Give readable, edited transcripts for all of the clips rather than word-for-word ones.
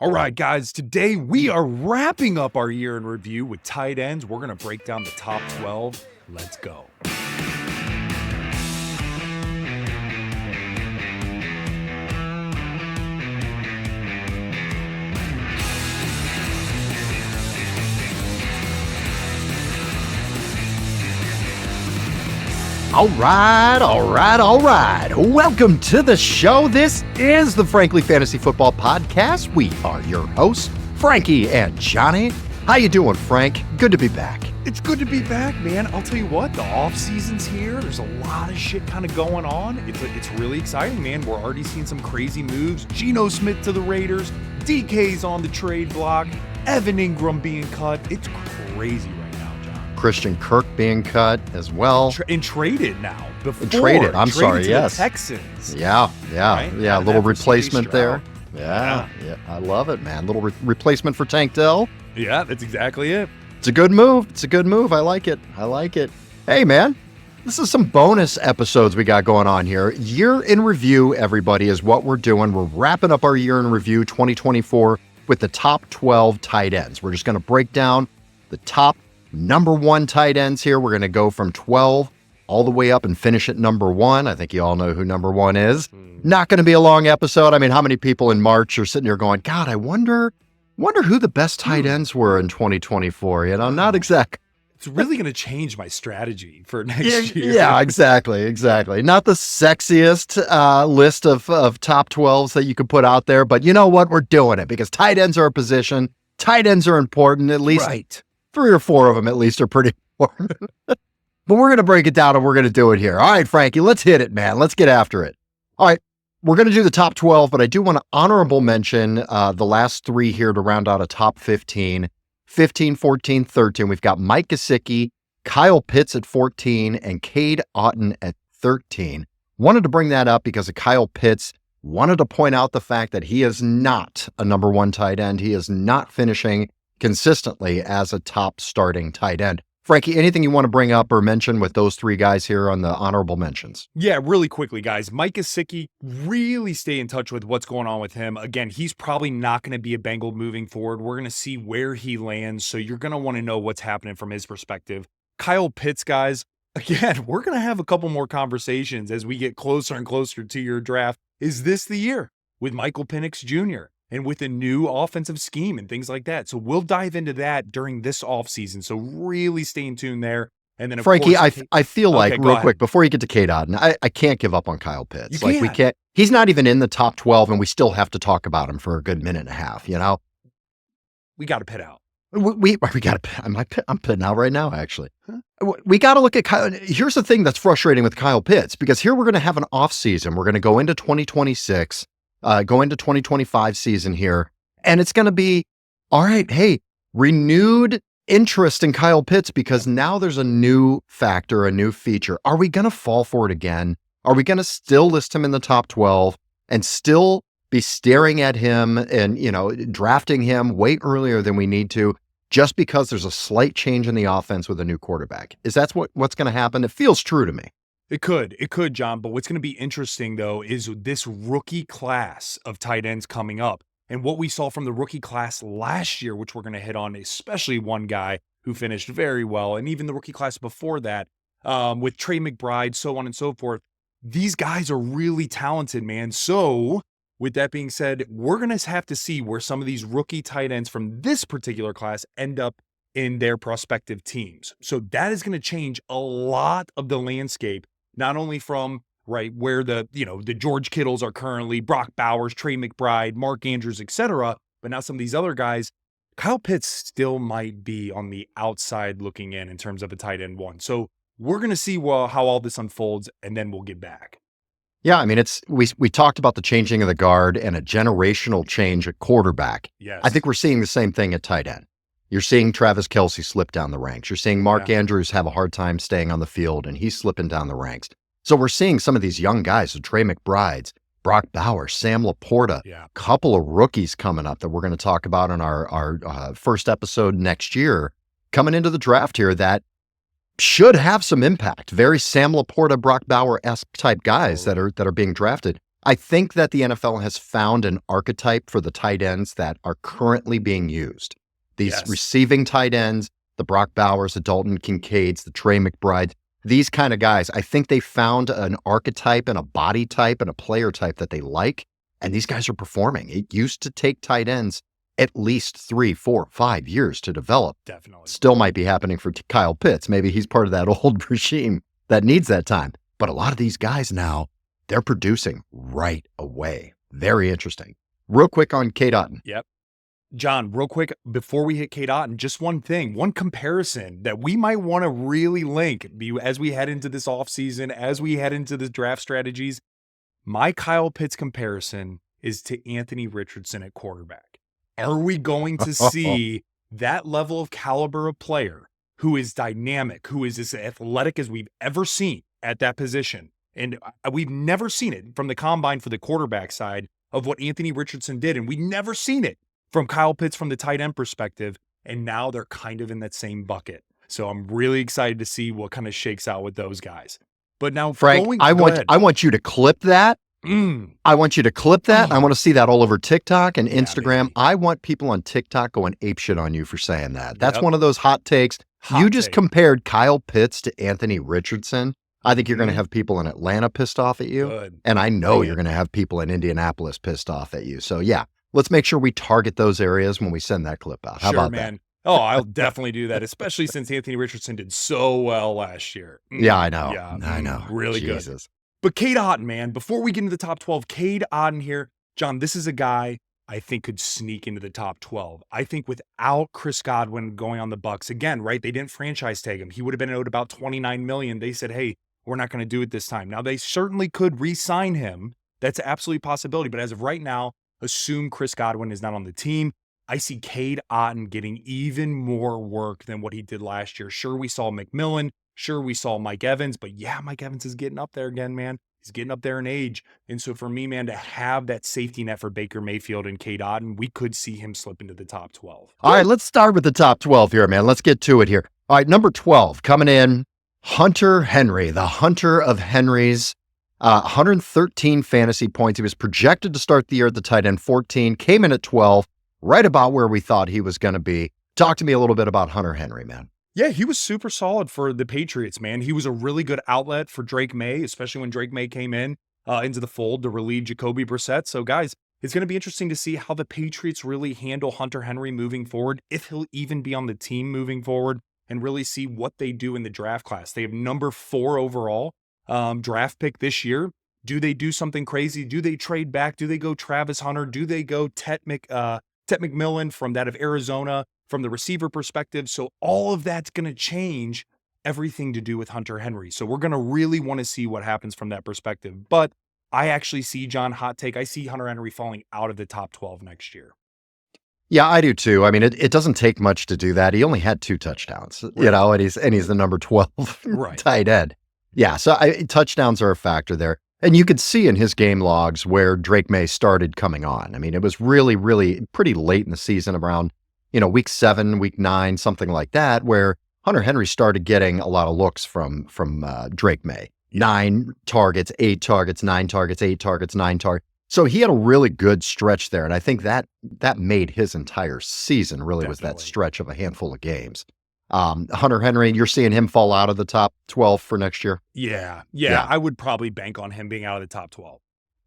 All right, guys, today we are wrapping up our year in review with tight ends. We're going to break down the top 12. Let's go. All right. Welcome to the show. This is the Frankly Fantasy Football Podcast. We are your hosts, Frankie and Johnny. How you doing, Frank? Good to be back. It's good to be back, man. I'll tell you what, the off-season's here. There's a lot of shit kind of going on. It's really exciting, man. We're already seeing some crazy moves. Geno Smith to the Raiders. DK's on the trade block. Evan Ingram being cut. It's crazy right now, John. Christian Kirk being cut as well. And traded now. Traded to the Texans. Yeah. Right? A little replacement there. Yeah. I love it, man. Little replacement for Tank Dell. Yeah, that's exactly it. It's a good move. I like it. Hey, man, this is some bonus episodes we got going on here. Year in review, everybody, is what we're doing. We're wrapping up our year in review 2024 with the top 12 tight ends. We're just going to break down the top number one tight ends here. We're going to go from 12 all the way up and finish at number one. I think you all know who number one is. Not going to be a long episode. I mean, how many people in March are sitting here going, God, I wonder who the best tight ends were in 2024. You know, not exact. It's really going to change my strategy for next year. Yeah, exactly. Not the sexiest list of top 12s that you could put out there, but you know what? We're doing it because tight ends are a position. Tight ends are important. At least right. 3 or 4 of them at least are pretty important. But we're going to break it down and we're going to do it here. All right, Frankie, let's hit it, man. Let's get after it. All right. We're going to do the top 12, but I do want to honorable mention the last 3 here to round out a top 15. 15, 14, 13. We've got Mike Gesicki, Kyle Pitts at 14, and Cade Otton at 13. Wanted to bring that up because of Kyle Pitts. Wanted to point out the fact that he is not a number one tight end. He is not finishing consistently as a top starting tight end. Frankie, anything you want to bring up or mention with those 3 guys here on the honorable mentions? Yeah, really quickly, guys. Mike Gesicki, really stay in touch with what's going on with him. Again, he's probably not going to be a Bengal moving forward. We're going to see where he lands, so you're going to want to know what's happening from his perspective. Kyle Pitts, guys, again, we're going to have a couple more conversations as we get closer and closer to your draft. Is this the year with Michael Penix Jr.? And with a new offensive scheme and things like that. So we'll dive into that during this offseason. So really stay tuned there. And then, of Frankie, course, I feel like, okay, real quick, before you get to Cade Otton, I can't give up on Kyle Pitts. You we can't. He's not even in the top 12, and we still have to talk about him for a good minute and a half, you know? We got to pit out. We got to I'm pitting out right now, actually. Huh? We got to look at Kyle. Here's the thing that's frustrating with Kyle Pitts, because here we're going to have an offseason. We're going to go into 2026. Go into 2025 season here, and it's going to be, all right, hey, renewed interest in Kyle Pitts because now there's a new factor, a new feature. Are we going to fall for it again? Are we going to still list him in the top 12 and still be staring at him and, drafting him way earlier than we need to just because there's a slight change in the offense with a new quarterback? Is that what's going to happen? It feels true to me. It could, John. But what's going to be interesting, though, is this rookie class of tight ends coming up. And what we saw from the rookie class last year, which we're going to hit on, especially one guy who finished very well, and even the rookie class before that, with Trey McBride, so on and so forth. These guys are really talented, man. So with that being said, we're going to have to see where some of these rookie tight ends from this particular class end up in their prospective teams. So that is going to change a lot of the landscape. Not only from where the George Kittles are currently, Brock Bowers, Trey McBride, Mark Andrews, etc. But now some of these other guys, Kyle Pitts still might be on the outside looking in terms of a tight end one. So we're going to see how all this unfolds, and then we'll get back. Yeah, I mean, we talked about the changing of the guard and a generational change at quarterback. Yes. I think we're seeing the same thing at tight end. You're seeing Travis Kelce slip down the ranks. You're seeing Mark Andrews have a hard time staying on the field, and he's slipping down the ranks. So we're seeing some of these young guys, so Trey McBride, Brock Bowers, Sam Laporta, couple of rookies coming up that we're going to talk about in our first episode next year, coming into the draft here that should have some impact. Very Sam Laporta, Brock Bauer-esque type guys that are being drafted. I think that the NFL has found an archetype for the tight ends that are currently being used. These Yes. receiving tight ends, the Brock Bowers, the Dalton Kincaids, the Trey McBrides, these kind of guys. I think they found an archetype and a body type and a player type that they like, and these guys are performing. It used to take tight ends at least 3, 4, 5 years to develop. Definitely. Still might be happening for Kyle Pitts. Maybe he's part of that old regime that needs that time. But a lot of these guys now, they're producing right away. Very interesting. Real quick on Cade Otton. Yep. John, real quick, before we hit Cade Otton, just one thing, one comparison that we might want to really link as we head into this offseason, as we head into the draft strategies. My Kyle Pitts comparison is to Anthony Richardson at quarterback. Are we going to see that level of caliber of player who is dynamic, who is as athletic as we've ever seen at that position? And we've never seen it from the combine for the quarterback side of what Anthony Richardson did. And we've never seen it from Kyle Pitts from the tight end perspective. And now they're kind of in that same bucket. So I'm really excited to see what kind of shakes out with those guys. But now, Frank, I want you to clip that. I want you to clip that. I want to see that all over TikTok and Instagram. Baby. I want people on TikTok going apeshit on you for saying that. That's one of those hot takes. You just take. Compared Kyle Pitts to Anthony Richardson. I think you're going to have people in Atlanta pissed off at you. Good. And I know you're going to have people in Indianapolis pissed off at you. So yeah, let's make sure we target those areas when we send that clip out. How about man. that? Oh, I'll definitely do that, especially since Anthony Richardson did so well last year. Yeah, I know. Yeah, I know. Really Jesus. good. But Cade Otton, man, before we get into the top 12, Cade Otton here, John, this is a guy I think could sneak into the top 12. I think without Chris Godwin going on the Bucs again, right? They didn't franchise tag him. He would have been owed about $29 million. They said, hey, we're not going to do it this time. Now, they certainly could re-sign him. That's absolutely a possibility. But as of right now, assume Chris Godwin is not on the team. I see Cade Otton getting even more work than what he did last year. Sure, we saw McMillan. Sure, we saw Mike Evans. But yeah, Mike Evans is getting up there again, man. He's getting up there in age. And so for me, man, to have that safety net for Baker Mayfield and Cade Otton, we could see him slip into the top 12. All right, let's start with the top 12 here, man. Let's get to it here. All right, number 12 coming in, Hunter Henry, the Hunter of Henrys. 113 fantasy points. He was projected to start the year at the tight end 14, came in at 12, right about where we thought he was going to be. Talk to me a little bit about Hunter Henry, man. Yeah, he was super solid for the Patriots, man. He was a really good outlet for Drake May, especially when Drake May came in into the fold to relieve Jacoby Brissett. So, guys, it's going to be interesting to see how the Patriots really handle Hunter Henry moving forward, if he'll even be on the team moving forward, and really see what they do in the draft class. They have number 4 overall draft pick this year. Do they do something crazy? Do they trade back? Do they go Travis Hunter? Do they go Tet McMillan from that of Arizona from the receiver perspective? So all of that's going to change everything to do with Hunter Henry. So we're going to really want to see what happens from that perspective. But I actually see, John, hot take, I see Hunter Henry falling out of the top 12 next year. Yeah, I do too. I mean, it doesn't take much to do that. He only had 2 touchdowns, right. You know, and he's the number 12 right. tight end. Yeah, so touchdowns are a factor there. And you could see in his game logs where Drake May started coming on. I mean, it was really, really pretty late in the season, around, week 7, week 9, something like that, where Hunter Henry started getting a lot of looks from Drake May. 9 targets, 8 targets, 9 targets, 8 targets, 9 targets. So he had a really good stretch there. And I think that made his entire season really was that stretch of a handful of games. Hunter Henry, you're seeing him fall out of the top 12 for next year? Yeah. I would probably bank on him being out of the top 12.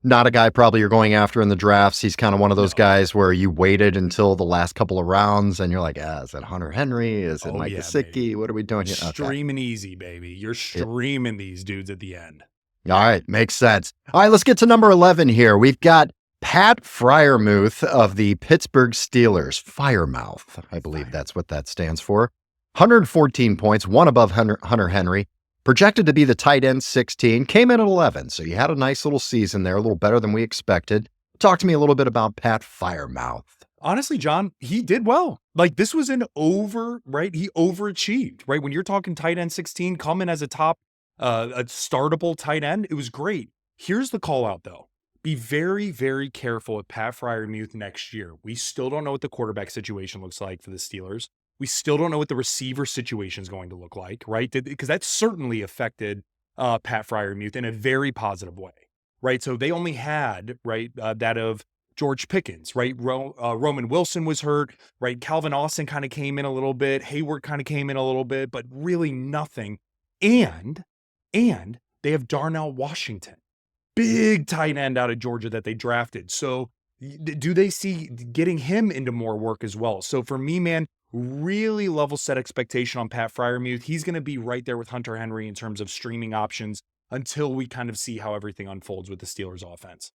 Not a guy probably you're going after in the drafts. He's kind of one of those guys where you waited until the last couple of rounds and you're like, is it Hunter Henry? Is it Mike Gesicki? What are we doing here? Streaming easy, baby. You're streaming these dudes at the end. All right. Makes sense. All right. Let's get to number 11 here. We've got Pat Freiermuth of the Pittsburgh Steelers. Firemouth. I believe that's what that stands for. 114 points, one above Hunter Henry. Projected to be the tight end 16, came in at 11. So you had a nice little season there, a little better than we expected. Talk to me a little bit about Pat Firemouth. Honestly, John, he did well. Like, this was right? He overachieved, right? When you're talking tight end 16, coming as a top, a startable tight end, it was great. Here's the call out though. Be very, very careful with Pat Freiermuth next year. We still don't know what the quarterback situation looks like for the Steelers. We still don't know what the receiver situation is going to look like, right? Because that certainly affected Pat Freiermuth in a very positive way, right? So they only had, right, that of George Pickens, right? Roman Wilson was hurt, right? Calvin Austin kind of came in a little bit. Hayward kind of came in a little bit, but really nothing. And they have Darnell Washington, big tight end out of Georgia that they drafted. So do they see getting him into more work as well? So for me, man, really level set expectation on Pat Freiermuth. He's going to be right there with Hunter Henry in terms of streaming options until we kind of see how everything unfolds with the Steelers offense.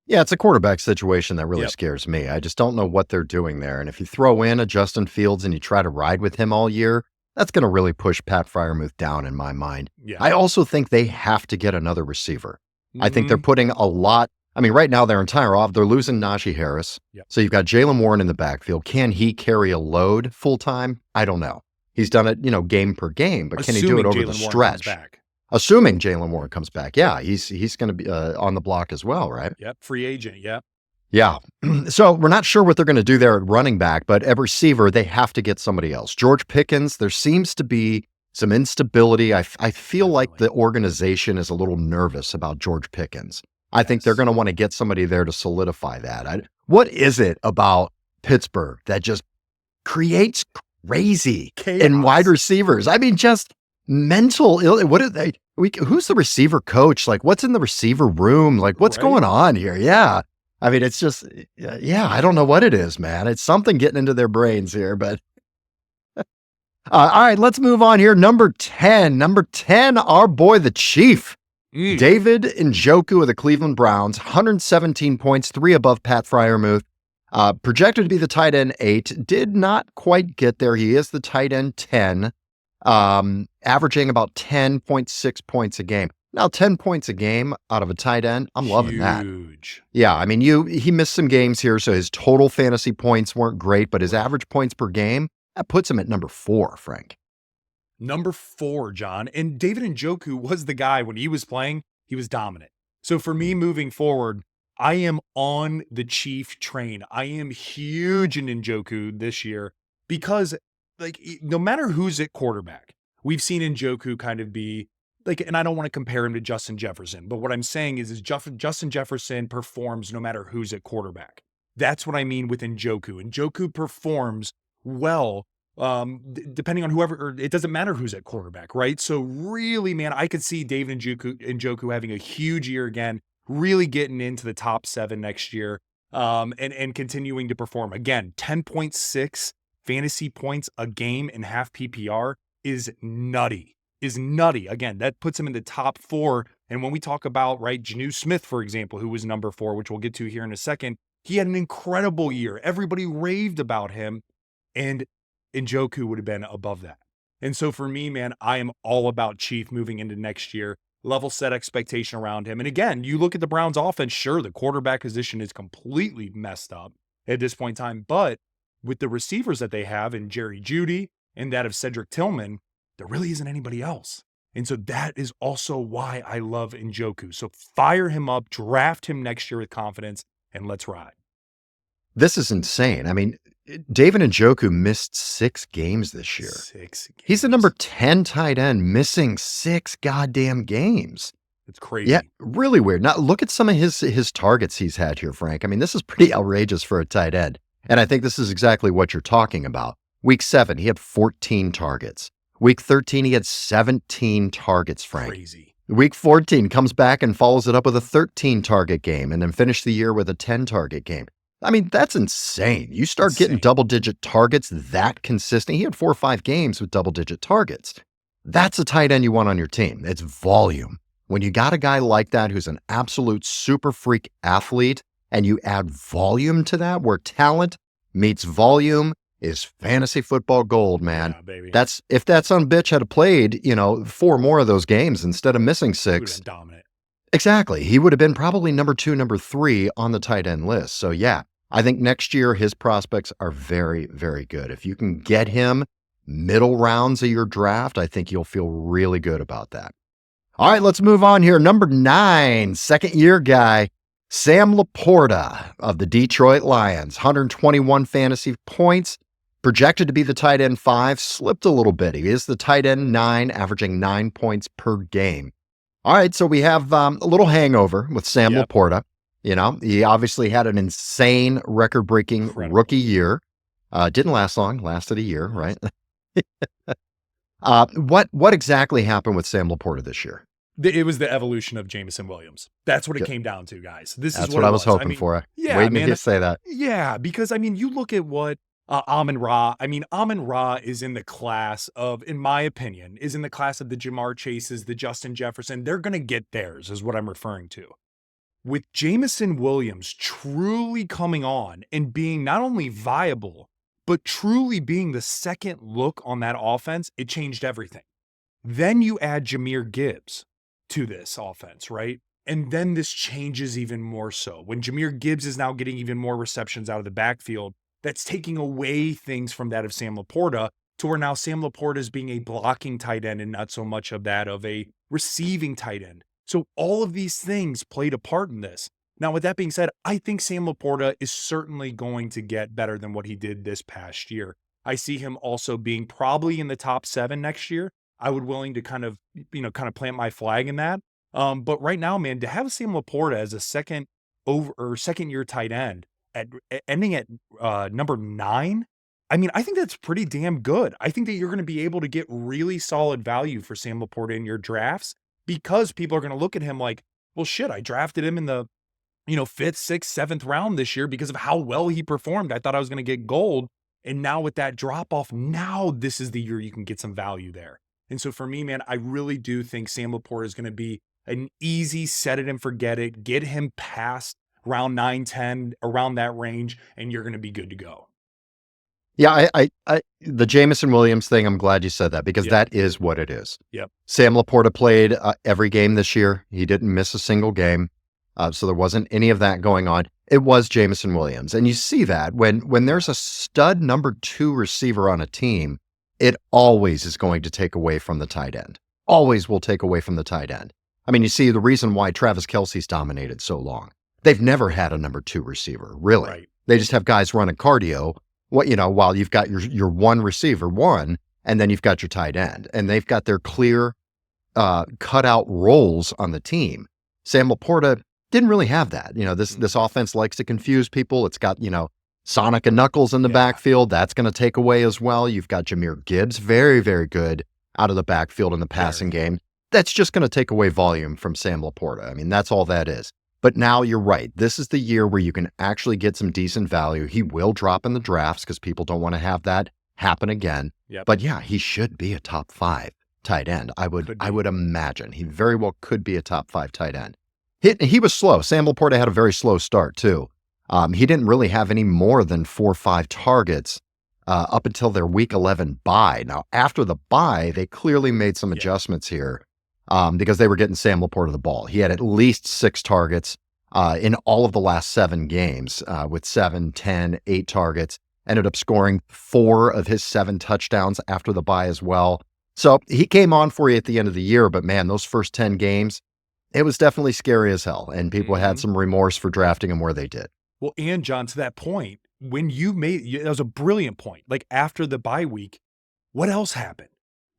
Yeah, it's a quarterback situation that really Yep. scares me. I just don't know what they're doing there. And if you throw in a Justin Fields and you try to ride with him all year, that's going to really push Pat Freiermuth down in my mind. Yeah. I also think they have to get another receiver. I think they're Mhm. putting a lot. I mean, right now their entire off, they're losing Najee Harris. Yep. So you've got Jalen Warren in the backfield. Can he carry a load full time? I don't know. He's done it, game per game, but can he do it over the Jalen Warren comes stretch? back. Assuming Jalen Warren comes back. Yeah, he's going to be on the block as well, right? Yep. Free agent. Yep. Yeah. So we're not sure what they're going to do there at running back, but at receiver, they have to get somebody else. George Pickens, there seems to be some instability. I feel like the organization is a little nervous about George Pickens. I think they're going to want to get somebody there to solidify that. What is it about Pittsburgh that just creates crazy in wide receivers? I mean, just mental what are they? Who's the receiver coach? Like, what's in the receiver room? Like, what's going on here? Yeah. I mean, it's just, I don't know what it is, man. It's something getting into their brains here, but all right, let's move on here. Number 10, our boy, the Chief, David Njoku of the Cleveland Browns, 117 points, 3 above Pat Freiermuth. Projected to be the tight end 8, did not quite get there. He is the tight end 10, averaging about 10.6 points a game. Now, 10 points a game out of a tight end, I'm loving that. Huge. Yeah, I mean, he missed some games here, so his total fantasy points weren't great, but his average points per game, that puts him at number 4, Frank. Number 4, John. And David Njoku was the guy when he was playing, he was dominant. So for me moving forward, I am on the Chief train. I am huge in Njoku this year because, like, no matter who's at quarterback, we've seen Njoku kind of be like, and I don't want to compare him to Justin Jefferson, but what I'm saying is Justin Jefferson performs no matter who's at quarterback. That's what I mean with Njoku. Njoku performs well, depending on whoever, or it doesn't matter who's at quarterback, right? So really, man, I could see David Njoku having a huge year again, really getting into the top 7 next year, and continuing to perform. Again, 10.6 fantasy points a game in half PPR is nutty. Again, that puts him in the top 4. And when we talk about, right, Geno Smith, for example, who was number 4, which we'll get to here in a second, he had an incredible year. Everybody raved about him, and Njoku would have been above that. And so for me, man, I am all about Chief moving into next year, level set expectation around him. And again, you look at the Browns offense, sure, the quarterback position is completely messed up at this point in time, but with the receivers that they have in Jerry Jeudy and that of Cedric Tillman, there really isn't anybody else. And so that is also why I love Njoku. So fire him up, draft him next year with confidence, and let's ride. This is insane. I mean, David Njoku missed 6 games this year. 6 games. He's the number 10 tight end, missing 6 goddamn games. It's crazy. Yeah, really weird. Now, look at some of his targets he's had here, Frank. I mean, this is pretty outrageous for a tight end. And I think this is exactly what you're talking about. Week 7, he had 14 targets. Week 13, he had 17 targets, Frank. Crazy. Week 14 comes back and follows it up with a 13 target game and then finished the year with a 10 target game. I mean, that's insane. You start getting double-digit targets that consistent. He had 4 or 5 games with double-digit targets. That's a tight end you want on your team. It's volume. When you got a guy like that who's an absolute super freak athlete and you add volume to that, where talent meets volume is fantasy football gold, man. Yeah, baby. If that son of a bitch had played, 4 more of those games instead of missing 6. Dominant. Exactly. He would have been probably number 2, number 3 on the tight end list. So yeah, I think next year his prospects are very, very good. If you can get him middle rounds of your draft, I think you'll feel really good about that. All right, let's move on here. Number 9, second-year guy, Sam Laporta of the Detroit Lions, 121 fantasy points, projected to be the tight end 5, slipped a little bit. He is the tight end 9, averaging 9 points per game. All right, so we have a little hangover with Sam Yep. Laporta. You know, he obviously had an insane record-breaking Incredible. rookie year. Didn't last long, lasted a year, right? What exactly happened with Sam Laporta this year? It was the evolution of Jameson Williams. That's what it Yep, came down to, guys. This is that's what what it I was was. I hoping mean, for. yeah, Waiting to man. say that. Yeah, because I mean, you look at what Amon Ra. I mean, Amon Ra is in the class of, in my opinion, is in the class of the Jamar Chases, the Justin Jefferson. They're going to get theirs, is what I'm referring to. With Jameson Williams truly coming on and being not only viable, but truly being the second look on that offense, it changed everything. Then you add Jahmyr Gibbs to this offense, right? And then this changes even more so. When Jahmyr Gibbs is now getting even more receptions out of the backfield, that's taking away things from that of Sam Laporta to where now Sam Laporta is being a blocking tight end and not so much of that of a receiving tight end. So all of these things played a part in this. Now, with that being said, I think Sam Laporta is certainly going to get better than what he did this past year. I see him also being probably in the top 7 next year. I would willing to kind of, kind of plant my flag in that. But right now, man, to have Sam Laporta as a second year tight end ending at number 9, I mean, I think that's pretty damn good. I think that you're going to be able to get really solid value for Sam Laporta in your drafts because people are going to look at him like, well, shit, I drafted him in the 5th, 6th, 7th round this year because of how well he performed. I thought I was going to get gold. And now with that drop off, now this is the year you can get some value there. And so for me, man, I really do think Sam Laporta is going to be an easy set it and forget it, get him past round 9, 10, around that range, and you're going to be good to go. Yeah, the Jameson Williams thing, I'm glad you said that because Yep. that is what it is. Yep. Sam Laporta played every game this year. He didn't miss a single game. So there wasn't any of that going on. It was Jameson Williams. And you see that when there's a stud number 2 receiver on a team, it always is going to take away from the tight end. Always will take away from the tight end. I mean, you see the reason why Travis Kelce's dominated so long. They've never had a number 2 receiver, really. Right. They just have guys running cardio, while you've got your one receiver, and then you've got your tight end. And they've got their clear cutout roles on the team. Sam Laporta didn't really have that. This offense likes to confuse people. It's got, Sonic and Knuckles in the backfield. That's going to take away as well. You've got Jahmyr Gibbs, very, very good out of the backfield in the passing game. That's just going to take away volume from Sam Laporta. I mean, that's all that is. But now you're right. This is the year where you can actually get some decent value. He will drop in the drafts because people don't want to have that happen again. Yep. But yeah, he should be a top 5 tight end. I would imagine he very well could be a top 5 tight end. He was slow. Sam Laporta had a very slow start too. He didn't really have any more than 4 or 5 targets up until their week 11 bye. Now, after the bye, they clearly made some adjustments here because they were getting Sam Laporta the ball. He had at least 6 targets in all of the last 7 games with 7, 10, 8 targets. Ended up scoring 4 of his 7 touchdowns after the bye as well. So he came on for you at the end of the year, but man, those first 10 games, it was definitely scary as hell. And people had some remorse for drafting him where they did. Well, and John, to that point, when that was a brilliant point. Like after the bye week, what else happened?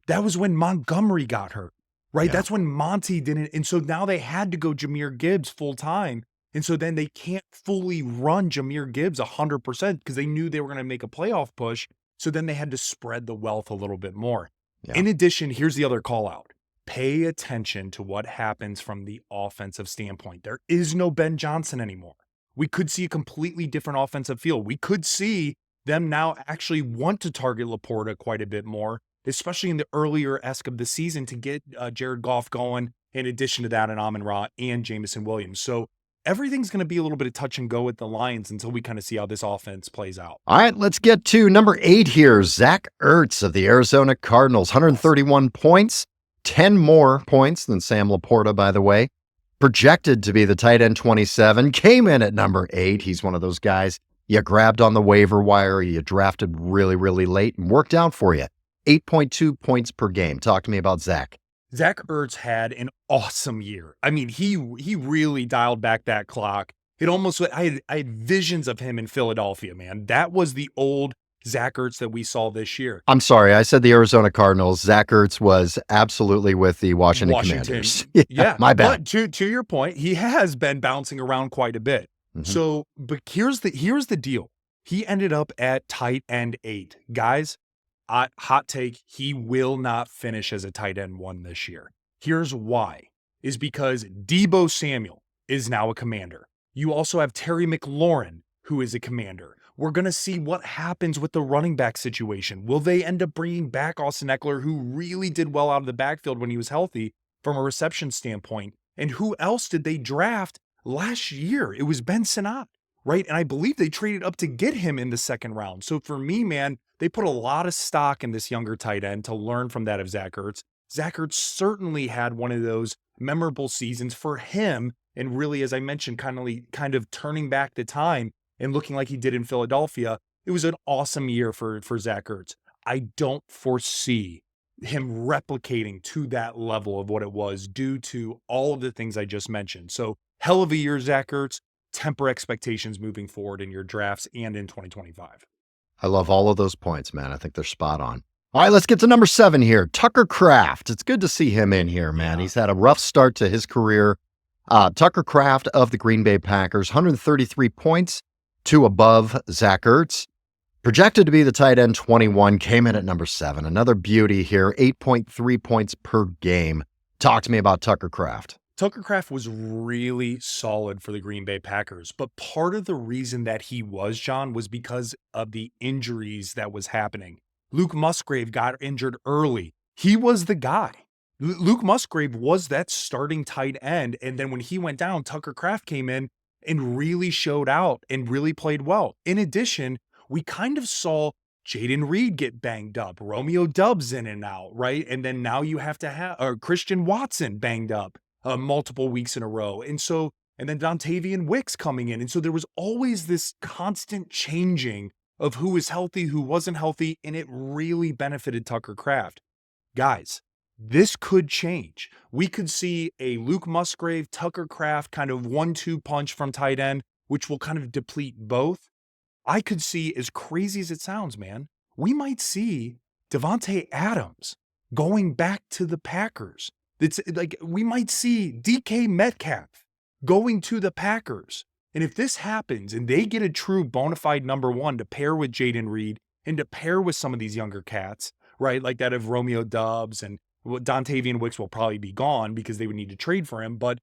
That was when Montgomery got hurt, right? Yeah. That's when Monty didn't. And so now they had to go Jahmyr Gibbs full time. And so then they can't fully run Jahmyr Gibbs 100% because they knew they were going to make a playoff push. So then they had to spread the wealth a little bit more. Yeah. In addition, here's the other call out. Pay attention to what happens from the offensive standpoint. There is no Ben Johnson anymore. We could see a completely different offensive field. We could see them now actually want to target Laporta quite a bit more, especially in the earlier-esque of the season to get Jared Goff going, in addition to that, and Amon Ra and Jameson Williams. So everything's going to be a little bit of touch and go with the Lions until we kind of see how this offense plays out. All right, let's get to number 8 here. Zach Ertz of the Arizona Cardinals, 131 points, 10 more points than Sam Laporta, by the way. Projected to be the tight end 27, came in at number 8. He's one of those guys you grabbed on the waiver wire, you drafted really, really late and worked out for you. 8.2 points per game. Talk to me about Zach. Zach Ertz had an awesome year. I mean, he really dialed back that clock. It almost, I had visions of him in Philadelphia, man. That was the old Zach Ertz that we saw this year. I'm sorry, I said the Arizona Cardinals. Zach Ertz was absolutely with the Washington Commanders. Yeah. My bad. But to your point, he has been bouncing around quite a bit. Mhm. So, but here's the deal. He ended up at tight end 8. Guys, hot take, he will not finish as a tight end 1 this year. Here's why. Is because Deebo Samuel is now a commander. You also have Terry McLaurin, who is a commander. We're going to see what happens with the running back situation. Will they end up bringing back Austin Eckler, who really did well out of the backfield when he was healthy from a reception standpoint? And who else did they draft last year? It was Ben Sinnott, right? And I believe they traded up to get him in the second round. So for me, man, they put a lot of stock in this younger tight end to learn from that of Zach Ertz. Zach Ertz certainly had one of those memorable seasons for him. And really, as I mentioned, kind of turning back the time and looking like he did in Philadelphia. It was an awesome year for Zach Ertz. I don't foresee him replicating to that level of what it was due to all of the things I just mentioned. So hell of a year, Zach Ertz. Temper expectations moving forward in your drafts and in 2025. I love all of those points, man. I think they're spot on. All right, let's get to number 7 here. Tucker Kraft. It's good to see him in here, man. Yeah. He's had a rough start to his career. Tucker Kraft of the Green Bay Packers, 133 points, 2 above Zach Ertz. Projected to be the tight end 21, came in at number 7. Another beauty here, 8.3 points per game. Talk to me about Tucker Kraft. Tucker Kraft was really solid for the Green Bay Packers, but part of the reason that he was, John, was because of the injuries that was happening. Luke Musgrave got injured early. He was the guy. Luke Musgrave was that starting tight end, and then when he went down, Tucker Kraft came in and really showed out and really played well. In addition, we kind of saw Jaden Reed get banged up, Romeo Doubs in and out, right? And then now you have to have Christian Watson banged up multiple weeks in a row. And then Dontavian Wicks coming in. And so there was always this constant changing of who was healthy, who wasn't healthy, and it really benefited Tucker Kraft. Guys, this could change. We could see a Luke Musgrave, Tucker Kraft kind of 1-2 punch from tight end, which will kind of deplete both. I could see, as crazy as it sounds, man, we might see Devontae Adams going back to the Packers. It's like we might see DK Metcalf going to the Packers. And if this happens and they get a true bona fide number 1 to pair with Jaden Reed and to pair with some of these younger cats, right, like that of Romeo Doubs, and Dontavian Wicks will probably be gone because they would need to trade for him, but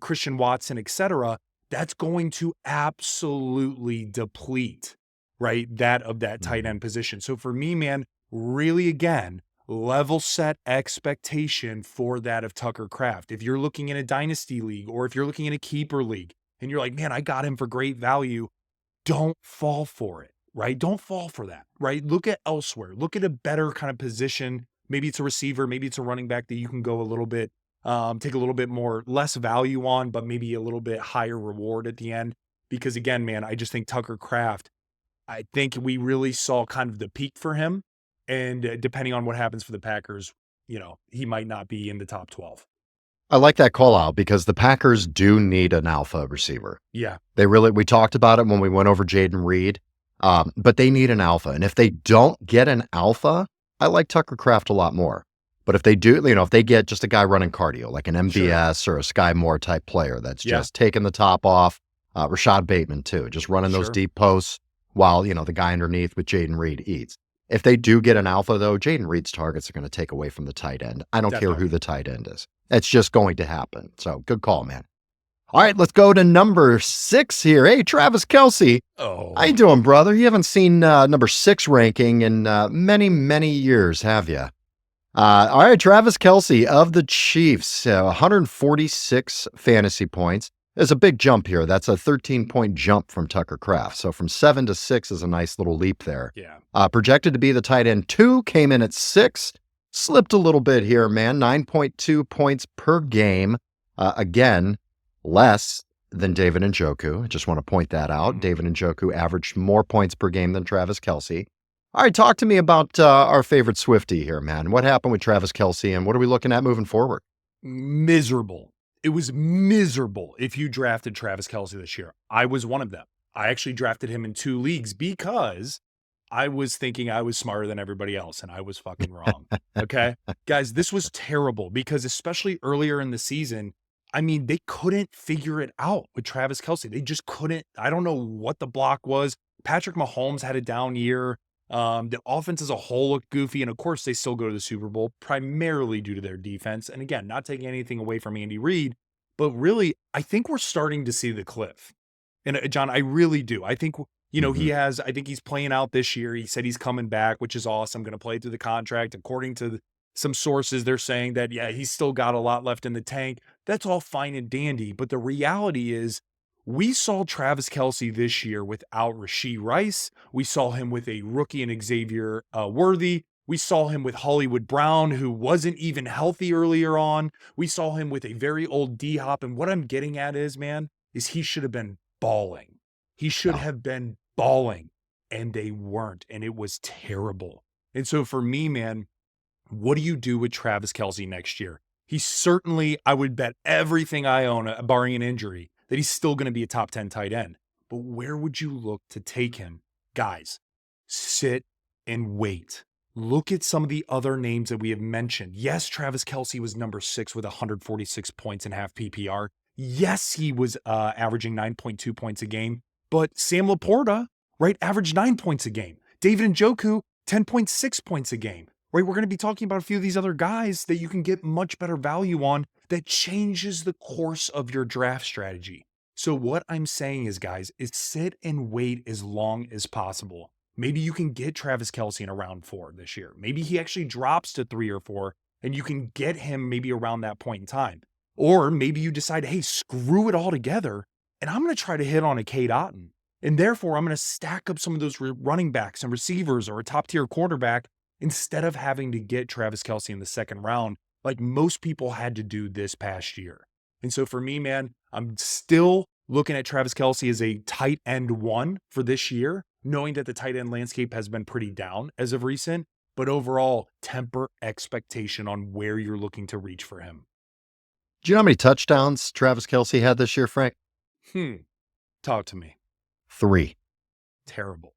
Christian Watson, etc., that's going to absolutely deplete, right, that tight end position. So for me, man, really, again, level set expectation for that of Tucker Kraft. If you're looking in a dynasty league or if you're looking in a keeper league and you're like, man, I got him for great value, don't fall for it, right? Don't fall for that, right? Look at elsewhere. Look at a better kind of position. Maybe it's a receiver, maybe it's a running back that you can go a little bit, take a little bit less value on, but maybe a little bit higher reward at the end. Because again, man, I just think Tucker Kraft, I think we really saw kind of the peak for him. And depending on what happens for the Packers, he might not be in the top 12. I like that call out because the Packers do need an alpha receiver. Yeah. We talked about it when we went over Jaden Reed, but they need an alpha. And if they don't get an alpha, I like Tucker Kraft a lot more. But if they do, if they get just a guy running cardio, like an MVS or a Sky Moore type player that's just taking the top off, Rashad Bateman too, just running those deep posts while, the guy underneath with Jaden Reed eats. If they do get an alpha, though, Jaden Reed's targets are going to take away from the tight end. I don't care who the tight end is. It's just going to happen. So good call, man. All right, let's go to number 6 here. Hey, Travis Kelce. Oh, How you doing, brother? You haven't seen number 6 ranking in many, many years, have you? All right, Travis Kelce of the Chiefs, 146 fantasy points. There's a big jump here. That's a 13-point jump from Tucker Kraft. So from 7 to 6 is a nice little leap there. Yeah. Projected to be the tight end 2, came in at 6. Slipped a little bit here, man. 9.2 points per game. Again, less than David Njoku. I just want to point that out. David Njoku averaged more points per game than Travis Kelce. All right, talk to me about our favorite Swiftie here, man. What happened with Travis Kelce and what are we looking at moving forward? Miserable. It was miserable if you drafted Travis Kelce this year. I was one of them. I actually drafted him in 2 leagues because I was thinking I was smarter than everybody else, and I was fucking wrong. Okay. Guys, this was terrible because especially earlier in the season, I mean, they couldn't figure it out with Travis Kelce. They just couldn't. I don't know what the block was. Patrick Mahomes had a down year. The offense as a whole looked goofy. And of course, they still go to the Super Bowl primarily due to their defense. And again, not taking anything away from Andy Reid, but really, I think we're starting to see the cliff. And John, I really do. I think, I think he's playing out this year. He said he's coming back, which is awesome. Going to play through the contract. According to some sources, they're saying that, yeah, he's still got a lot left in the tank. That's all fine and dandy. But the reality is, we saw Travis Kelce this year without Rashee Rice. We saw him with a rookie and Xavier Worthy. We saw him with Hollywood Brown, who wasn't even healthy earlier on. We saw him with a very old D-Hop. And what I'm getting at is, man, is he should have been balling. He should have been balling. And they weren't. And it was terrible. And so for me, man, what do you do with Travis Kelce next year? He's certainly, I would bet everything I own, barring an injury, that he's still going to be a top 10 tight end. But where would you look to take him? Guys, sit and wait. Look at some of the other names that we have mentioned. Yes, Travis Kelce was number 6 with 146 points and half PPR. Yes, he was averaging 9.2 points a game. But Sam Laporta, right, averaged 9 points a game. David Njoku, 10.6 points a game. Right, we're going to be talking about a few of these other guys that you can get much better value on that changes the course of your draft strategy. So what I'm saying is, guys, is sit and wait as long as possible. Maybe you can get Travis Kelce in a round 4 this year. Maybe he actually drops to 3 or 4 and you can get him maybe around that point in time. Or maybe you decide, hey, screw it all together and I'm going to try to hit on a Cade Otton. And therefore, I'm going to stack up some of those running backs and receivers or a top tier quarterback instead of having to get Travis Kelce in the second round, like most people had to do this past year. And so for me, man, I'm still looking at Travis Kelce as a tight end 1 for this year, knowing that the tight end landscape has been pretty down as of recent, but overall, temper expectation on where you're looking to reach for him. Do you know how many touchdowns Travis Kelce had this year, Frank? Talk to me. 3. Terrible.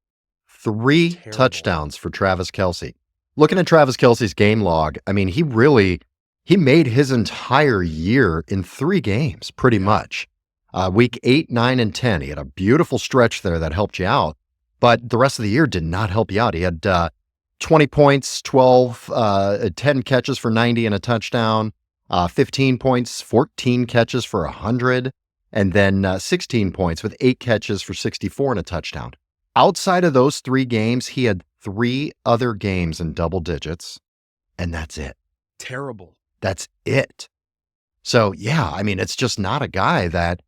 3 touchdowns for Travis Kelce. Looking at Travis Kelce's game log, I mean, he made his entire year in 3 games, pretty much. Week 8, 9, and 10, he had a beautiful stretch there that helped you out, but the rest of the year did not help you out. He had 20 points, 10 catches for 90 and a touchdown, 15 points, 14 catches for 100, and then 16 points with 8 catches for 64 and a touchdown. Outside of those 3 games, he had 3 other games in double digits, and that's it. Terrible. That's it. So, yeah, I mean, it's just not a guy that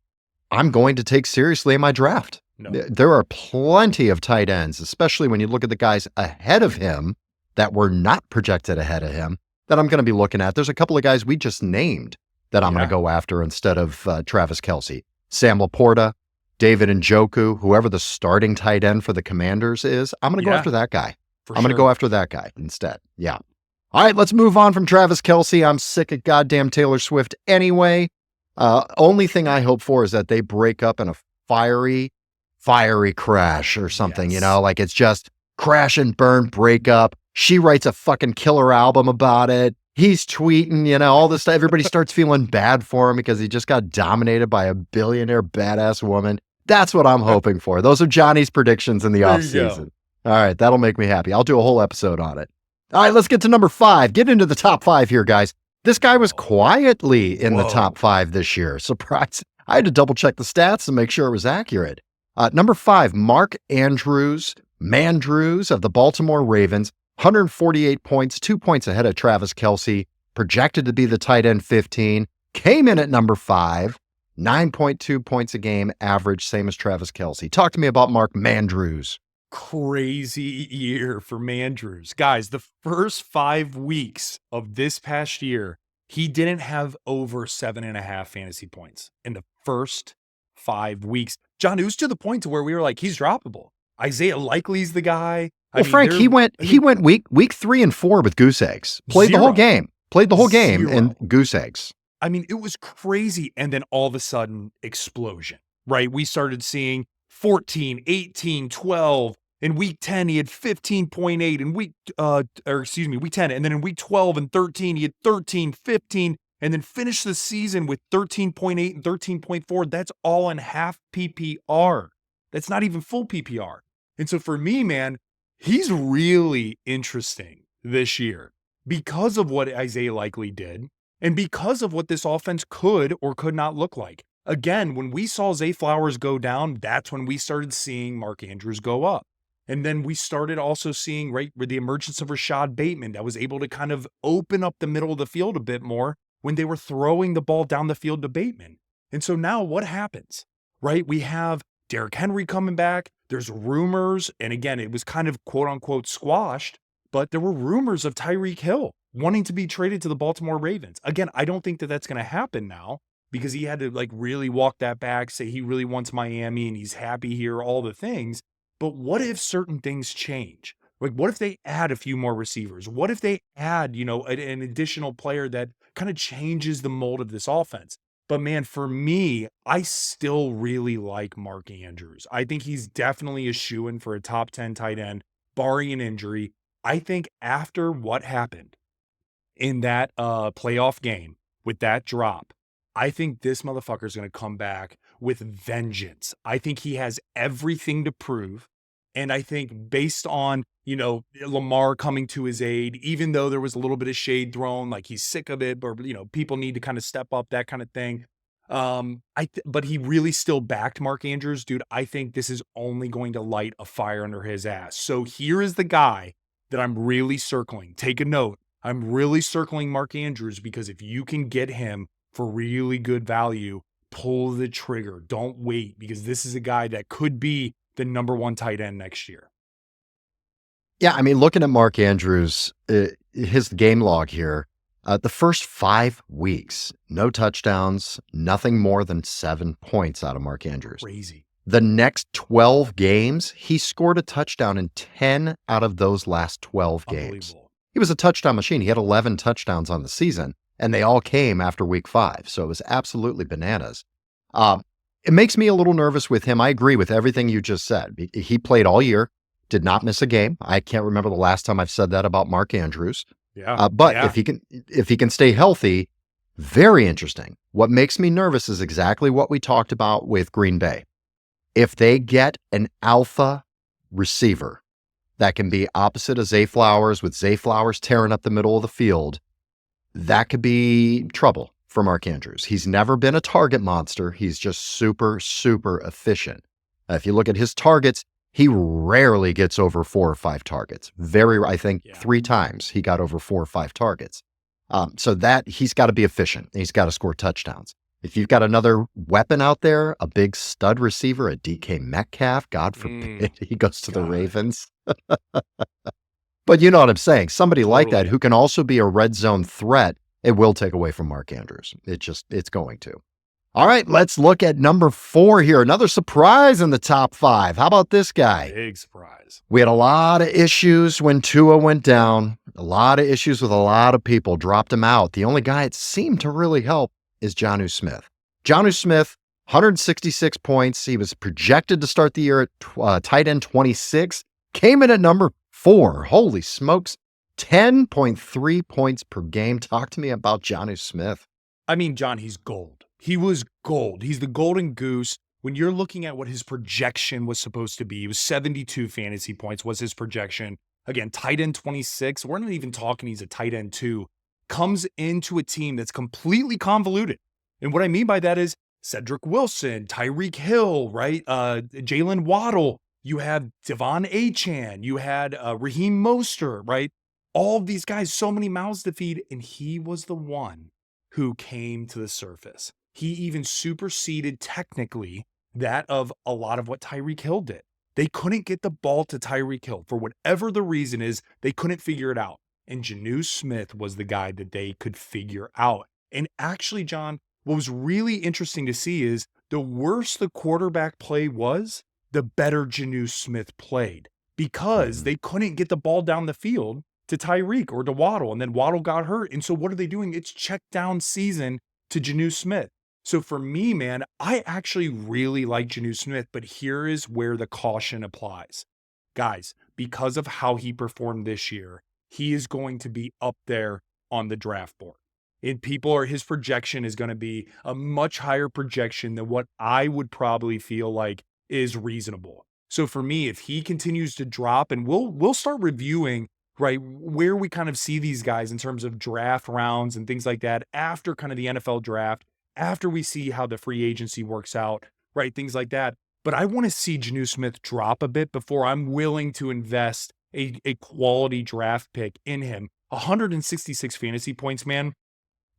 I'm going to take seriously in my draft. No. There are plenty of tight ends, especially when you look at the guys ahead of him that were not projected ahead of him, that I'm going to be looking at. There's a couple of guys we just named that I'm going to go after instead of Travis Kelce. Sam Laporta, David Njoku, whoever the starting tight end for the Commanders is, I'm going to go after that guy. I'm going to go after that guy instead. Yeah. All right, let's move on from Travis Kelce. I'm sick of goddamn Taylor Swift anyway. Only thing I hope for is that they break up in a fiery crash or something, like it's just crash and burn breakup. She writes a fucking killer album about it. He's tweeting, all this stuff. Everybody starts feeling bad for him because he just got dominated by a billionaire badass woman. That's what I'm hoping for. Those are Johnny's predictions in the offseason. All right, that'll make me happy. I'll do a whole episode on it. All right, let's get to number 5. Get into the top 5 here, guys. This guy was quietly in the top 5 this year. Surprise. I had to double check the stats to make sure it was accurate. Number 5, Mark Andrews, Mandrews of the Baltimore Ravens, 148 points, 2 points ahead of Travis Kelce, projected to be the tight end 15, came in at number 5, 9.2 points a game average, same as Travis Kelce. Talk to me about Mark Mandrews. Crazy year for Mandrews. Guys, the first 5 weeks of this past year, he didn't have over 7.5 fantasy points in the first 5 weeks. John, it was to the point to where we were like, he's droppable. Isaiah Likely's the guy. Well, Frank, he went week 3 and 4 with goose eggs. Played the whole game and goose eggs. I mean, it was crazy. And then all of a sudden, explosion, right? We started seeing 14, 18, 12. In week 10, he had 15.8. Week 10. And then in week 12 and 13, he had 13, 15, and then finished the season with 13.8 and 13.4. That's all in half PPR. That's not even full PPR. And so for me, man, he's really interesting this year because of what Isaiah Likely did and because of what this offense could or could not look like. Again, when we saw Zay Flowers go down, that's when we started seeing Mark Andrews go up. And then we started also seeing, right, with the emergence of Rashad Bateman that was able to kind of open up the middle of the field a bit more when they were throwing the ball down the field to Bateman. And so now what happens, right? We have Derrick Henry coming back. There's rumors. And again, it was kind of quote unquote squashed, but there were rumors of Tyreek Hill wanting to be traded to the Baltimore Ravens. Again, I don't think that that's going to happen now because he had to like really walk that back, say he really wants Miami and he's happy here, all the things. But what if certain things change? Like, what if they add a few more receivers? What if they add, an additional player that kind of changes the mold of this offense? But man, for me, I still really like Mark Andrews. I think he's definitely a shoo-in for a top 10 tight end, barring an injury. I think after what happened in that playoff game with that drop, I think this motherfucker is going to come back with vengeance. I think he has everything to prove. And I think based on, Lamar coming to his aid, even though there was a little bit of shade thrown, like he's sick of it, or, people need to kind of step up, that kind of thing. But he really still backed Mark Andrews, dude. I think this is only going to light a fire under his ass. So here is the guy that I'm really circling. Take a note. I'm really circling Mark Andrews because if you can get him for really good value, pull the trigger. Don't wait because this is a guy that could be the number one tight end next year. Yeah, I mean, looking at Mark Andrews, his game log here, the first 5 weeks, no touchdowns, nothing more than 7 points out of Mark Andrews. Crazy. The next 12 games, he scored a touchdown in 10 out of those last 12 games. He was a touchdown machine. He had 11 touchdowns on the season, and they all came after week 5. So it was absolutely bananas. It makes me a little nervous with him. I agree with everything you just said. He played all year, did not miss a game. I can't remember the last time I've said that about Mark Andrews. Yeah. If he can stay healthy, very interesting. What makes me nervous is exactly what we talked about with Green Bay. If they get an alpha receiver that can be opposite of Zay Flowers, with Zay Flowers tearing up the middle of the field, that could be trouble for Mark Andrews. He's never been a target monster. He's just super, super efficient. If you look at his targets, he rarely gets over 4 or 5 targets. 3 times he got over 4 or 5 targets. So that he's got to be efficient. He's got to score touchdowns. If you've got another weapon out there, a big stud receiver, a DK Metcalf, God forbid he goes to the Ravens. But you know what I'm saying? Somebody like that who can also be a red zone threat, it will take away from Mark Andrews. It's going to. All right, let's look at number 4 here. Another surprise in the top 5. How about this guy? Big surprise. We had a lot of issues when Tua went down. A lot of issues with a lot of people. Dropped him out. The only guy it seemed to really help is Geno Smith. Geno Smith, 166 points. He was projected to start the year at tight end 26. Came in at number 4. Holy smokes. 10.3 points per game. Talk to me about Geno Smith. I mean, John, he's gold. He was gold. He's the golden goose. When you're looking at what his projection was supposed to be, it was 72 fantasy points was his projection. Again, tight end 26. We're not even talking he's a tight end 2. Comes into a team that's completely convoluted. And what I mean by that is Cedric Wilson, Tyreek Hill, right? Jalen Waddle. You have Devon Achane. You had Raheem Mostert, right? All of these guys, so many mouths to feed. And he was the one who came to the surface. He even superseded technically that of a lot of what Tyreek Hill did. They couldn't get the ball to Tyreek Hill. For whatever the reason is, they couldn't figure it out. And Geno Smith was the guy that they could figure out. And actually, John, what was really interesting to see is the worse the quarterback play was, the better Geno Smith played because they couldn't get the ball down the field to Tyreek or to Waddle. And then Waddle got hurt. And so what are they doing? It's check down season to Geno Smith. So for me, man, I actually really like Geno Smith, but here is where the caution applies. guys, because of how he performed this year, he is going to be up there on the draft board. And his projection is going to be a much higher projection than what I would probably feel like is reasonable. So for me, if he continues to drop, and we'll start reviewing, right, where we kind of see these guys in terms of draft rounds and things like that after kind of the NFL draft, after we see how the free agency works out, right, things like that. But I want to see Geno Smith drop a bit before I'm willing to invest a quality draft pick in him. 166 fantasy points, man.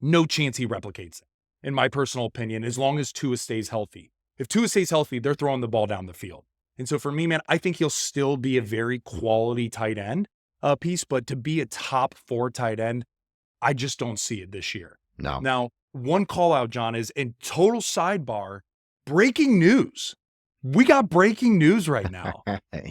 No chance he replicates it, in my personal opinion, as long as Tua stays healthy. If Tua stays healthy, they're throwing the ball down the field. And so for me, man, I think he'll still be a very quality tight end piece, but to be a top 4 tight end, I just don't see it this year. No. Now, one call out, John, is in total sidebar, breaking news. We got breaking news right now.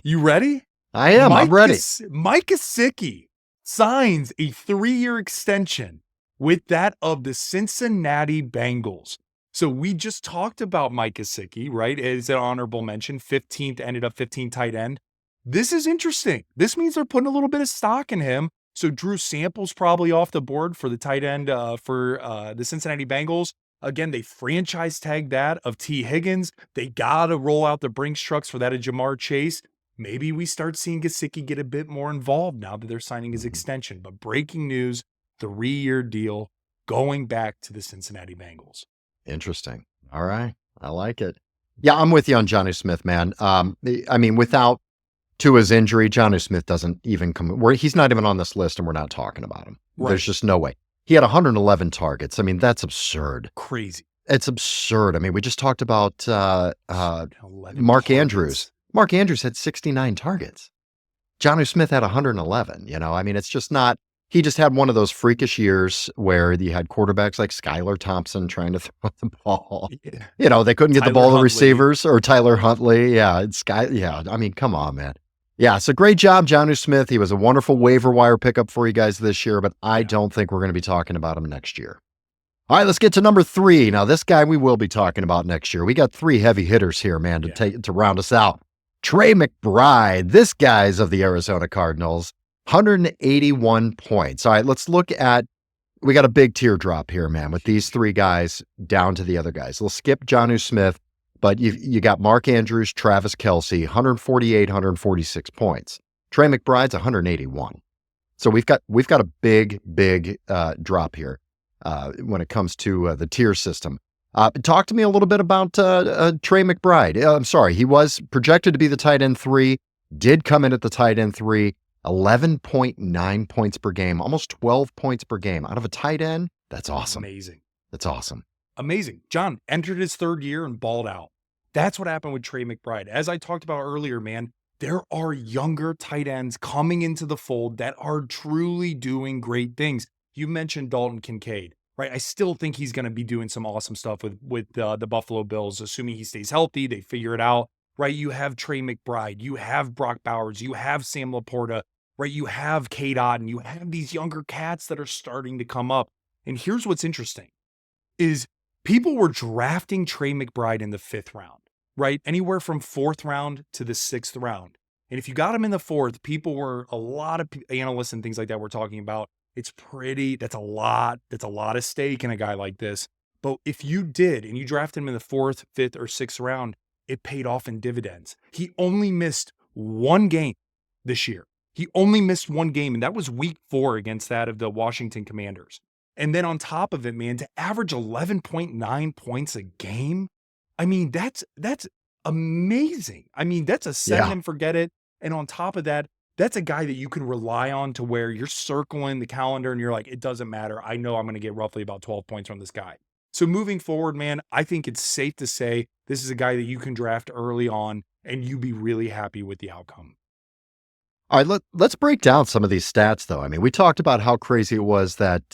You ready? I am. I'm ready. Mike Gesicki signs a 3-year extension with that of the Cincinnati Bengals. So we just talked about Mike Gesicki, right? As an honorable mention, 15th, ended up 15th tight end. This is interesting. This means they're putting a little bit of stock in him. So Drew Sample's probably off the board for the tight end for the Cincinnati Bengals. Again, they franchise tagged that of T. Higgins. They got to roll out the Brinks trucks for that of Jamar Chase. Maybe we start seeing Gesicki get a bit more involved now that they're signing his extension. But breaking news, 3-year deal going back to the Cincinnati Bengals. Interesting. All right. I like it. Yeah, I'm with you on Geno Smith, man. I mean, without Tua's injury, Geno Smith doesn't even come. He's not even on this list, and we're not talking about him. Right. There's just no way. He had 111 targets. I mean, that's absurd. Crazy. It's absurd. I mean, we just talked about Mark targets. Andrews. Mark Andrews had 69 targets. Geno Smith had 111. I mean, it's just not. He just had one of those freakish years where you had quarterbacks like Skylar Thompson trying to throw the ball. Yeah. They couldn't get the ball to receivers, or Tyler Huntley. Yeah. I mean, come on, man. Yeah. So great job, Geno Smith. He was a wonderful waiver wire pickup for you guys this year, but I don't think we're going to be talking about him next year. All right, let's get to number 3. Now, this guy we will be talking about next year. We got 3 heavy hitters here, man, to round us out. Trey McBride. This guy's of the Arizona Cardinals. 181 points. All right, let's look at, we got a big teardrop here, man, with these 3 guys down to the other guys. We'll skip Geno Smith, but you got Mark Andrews, Travis Kelce, 148, 146 points. Trey McBride's 181. So we've got a big drop here when it comes to the tier system. Talk to me a little bit about Trey McBride. I'm sorry, he was projected to be the tight end 3, did come in at the tight end 3. 11.9 points per game, almost 12 points per game out of a tight end. That's awesome. Amazing. That's awesome. Amazing. John entered his 3rd year and balled out. That's what happened with Trey McBride. As I talked about earlier, man, there are younger tight ends coming into the fold that are truly doing great things. You mentioned Dalton Kincaid, right? I still think he's going to be doing some awesome stuff with the Buffalo Bills, assuming he stays healthy, they figure it out, right? You have Trey McBride, you have Brock Bowers, you have Sam Laporta, right? You have K-Dot, and you have these younger cats that are starting to come up. And here's what's interesting is people were drafting Trey McBride in the 5th round, right? Anywhere from 4th round to the 6th round. And if you got him in the 4th, a lot of analysts and things like that were talking about, that's a lot of stake in a guy like this. But if you did, and you drafted him in the 4th, 5th, or 6th round, it paid off in dividends. He only missed 1 game this year. He only missed 1 game, and that was week 4 against that of the Washington Commanders. And then on top of it, man, to average 11.9 points a game, I mean, that's amazing. I mean, that's a set and forget it. And on top of that, that's a guy that you can rely on to where you're circling the calendar and you're like, it doesn't matter. I know I'm going to get roughly about 12 points from this guy. So moving forward, man, I think it's safe to say this is a guy that you can draft early on and you be really happy with the outcome. All right, let's break down some of these stats, though. I mean, we talked about how crazy it was that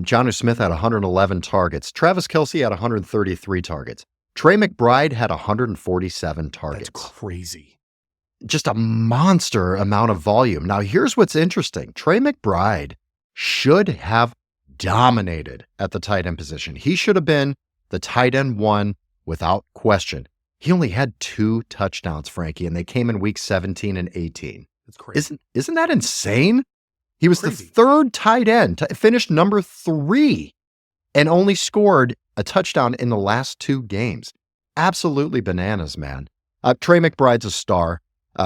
Geno Smith had 111 targets. Travis Kelce had 133 targets. Trey McBride had 147 targets. That's crazy. Just a monster amount of volume. Now, here's what's interesting. Trey McBride should have dominated at the tight end position. He should have been the tight end 1 without question. He only had 2 touchdowns, Frankie, and they came in week 17 and 18. That's crazy. Isn't that insane? He was Crazy. the third tight end, finished number 3, and only scored a touchdown in the last 2 games. Absolutely bananas, man. Trey McBride's a star.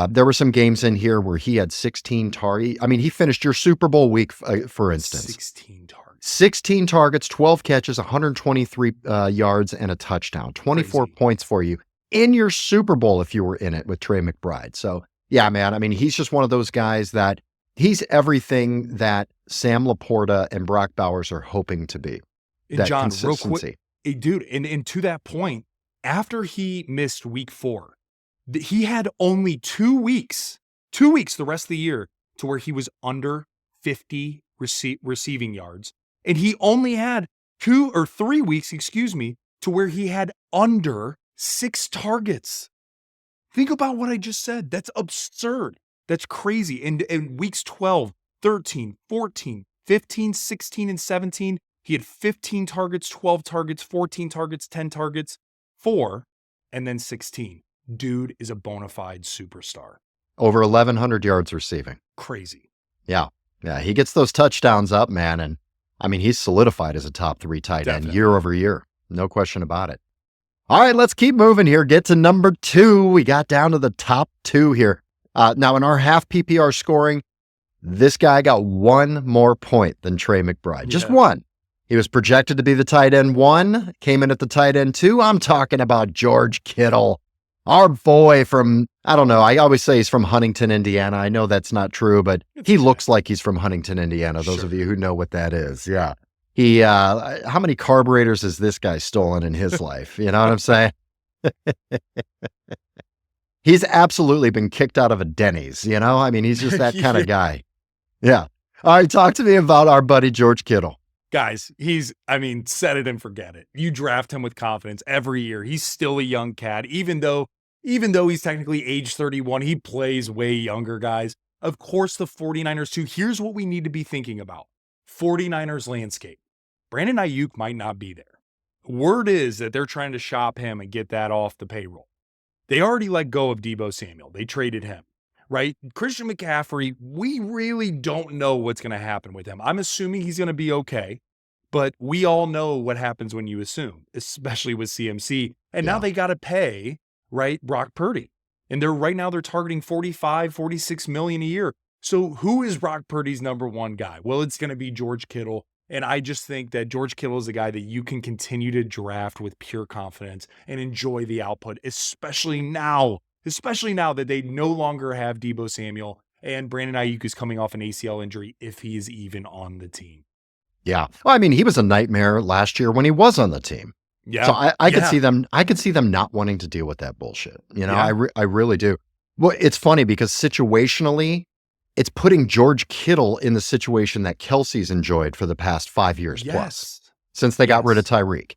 There were some games in here where he had 16 targets. I mean, he finished your Super Bowl week, for instance. 16 targets. 16 targets, 12 catches, 123 yards, and a touchdown. 24 Crazy. points for you in your Super Bowl if you were in it with Trey McBride. So, yeah, man, I mean, he's just one of those guys that he's everything that Sam Laporta and Brock Bowers are hoping to be. And That John, real consistency. quick, dude, and to that point, after he missed week 4, he had only 2 weeks the rest of the year to where he was under 50 receiving yards. And he only had 2 or 3 weeks, to where he had under 6 targets. Think about what I just said. That's absurd. That's crazy. And in weeks 12, 13, 14, 15, 16, and 17, he had 15 targets, 12 targets, 14 targets, 10 targets, 4, and then 16. Dude is a bona fide superstar. Over 1,100 yards receiving. Crazy. Yeah. Yeah. He gets those touchdowns up, man. And I mean, he's solidified as a top 3 tight end Definitely. year over year. No question about it. All right, let's keep moving here. Get to number 2. We got down to the top 2 here. Now, in our half PPR scoring, this guy got 1 more point than Trey McBride. Just 1. He was projected to be the tight end 1, came in at the tight end 2. I'm talking about George Kittle. Our boy from, I don't know, I always say he's from Huntington, Indiana. I know that's not true, but he looks like he's from Huntington, Indiana. Those of you who know what that is. Yeah. He, how many carburetors has this guy stolen in his life? You know what I'm saying? He's absolutely been kicked out of a Denny's, you know? I mean, he's just that kind of guy. Yeah. All right, talk to me about our buddy George Kittle. Guys, set it and forget it. You draft him with confidence every year. He's still a young cat, even though he's technically age 31, he plays way younger, guys. Of course, the 49ers too. Here's what we need to be thinking about. 49ers landscape. Brandon Ayuk might not be there. Word is that they're trying to shop him and get that off the payroll. They already let go of Deebo Samuel. They traded him, right? Christian McCaffrey, we really don't know what's going to happen with him. I'm assuming he's going to be okay, but we all know what happens when you assume, especially with CMC. And now they got to pay, right, Brock Purdy. And they're targeting 45, 46 million a year. So who is Brock Purdy's number 1 guy? Well, it's going to be George Kittle. And I just think that George Kittle is a guy that you can continue to draft with pure confidence and enjoy the output, especially now that they no longer have Deebo Samuel and Brandon Ayuk is coming off an ACL injury if he is even on the team. Yeah. Well, I mean, he was a nightmare last year when he was on the team. Yeah. So I could see them not wanting to deal with that bullshit. You know, I really do. Well, it's funny because situationally, it's putting George Kittle in the situation that Kelce's enjoyed for the past 5 years plus, since they got rid of Tyreek.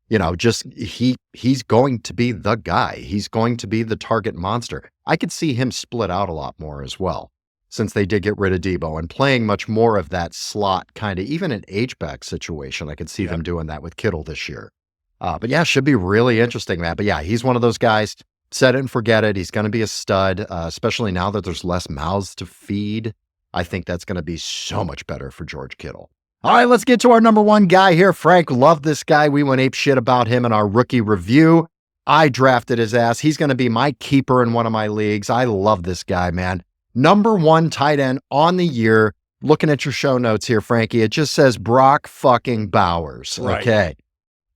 You know, just he's going to be the guy. He's going to be the target monster. I could see him split out a lot more as well, since they did get rid of Deebo and playing much more of that slot kind of, even an H-back situation. I could see them doing that with Kittle this year. But yeah, should be really interesting, man. But yeah, he's one of those guys. Set it and forget it. He's going to be a stud, especially now that there's less mouths to feed. I think that's going to be so much better for George Kittle. All right, let's get to our number 1 guy here. Frank loved this guy. We went ape shit about him in our rookie review. I drafted his ass. He's going to be my keeper in one of my leagues. I love this guy, man. Number 1 tight end on the year. Looking at your show notes here, Frankie, it just says Brock fucking Bowers. Right. Okay.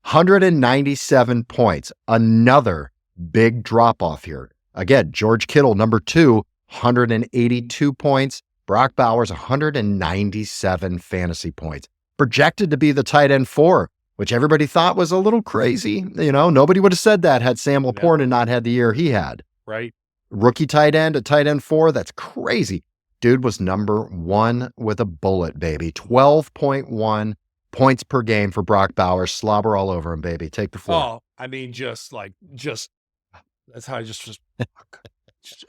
197 points. Another big drop off here. Again, George Kittle, number 2, 182 points. Brock Bowers, 197 fantasy points. Projected to be the tight end 4, which everybody thought was a little crazy. You know, nobody would have said that had Sam Laporta not had the year he had. Right. Rookie tight end, a tight end 4, that's crazy. Dude was number 1 with a bullet, baby. 12.1 points per game for Brock Bowers. Slobber all over him, baby. Take the floor. Oh, I mean, that's how I just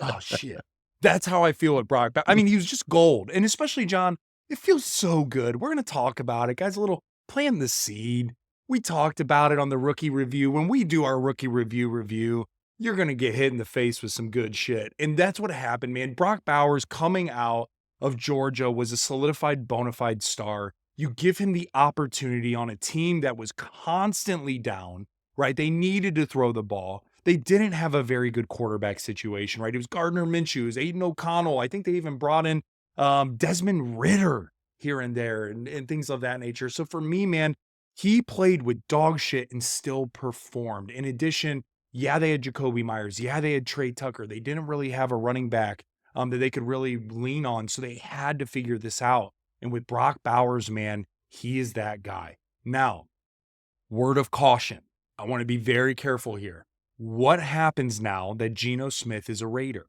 oh, shit. That's how I feel with Brock. I mean, he was just gold. And especially, John, it feels so good. We're going to talk about it. Guys, a little plant the seed. We talked about it on the rookie review. When we do our rookie review, you're going to get hit in the face with some good shit. And that's what happened, man. Brock Bowers coming out of Georgia was a solidified bona fide star. You give him the opportunity on a team that was constantly down, right? They needed to throw the ball. They didn't have a very good quarterback situation, right? It was Gardner Minshew, it was Aiden O'Connell. I think they even brought in Desmond Ridder here and there and things of that nature. So for me, man, he played with dog shit and still performed. In addition, yeah, they had Jacoby Myers. Yeah, they had Trey Tucker. They didn't really have a running back that they could really lean on. So they had to figure this out. And with Brock Bowers, man, he is that guy. Now, word of caution. I want to be very careful here. What happens now that Geno Smith is a Raider?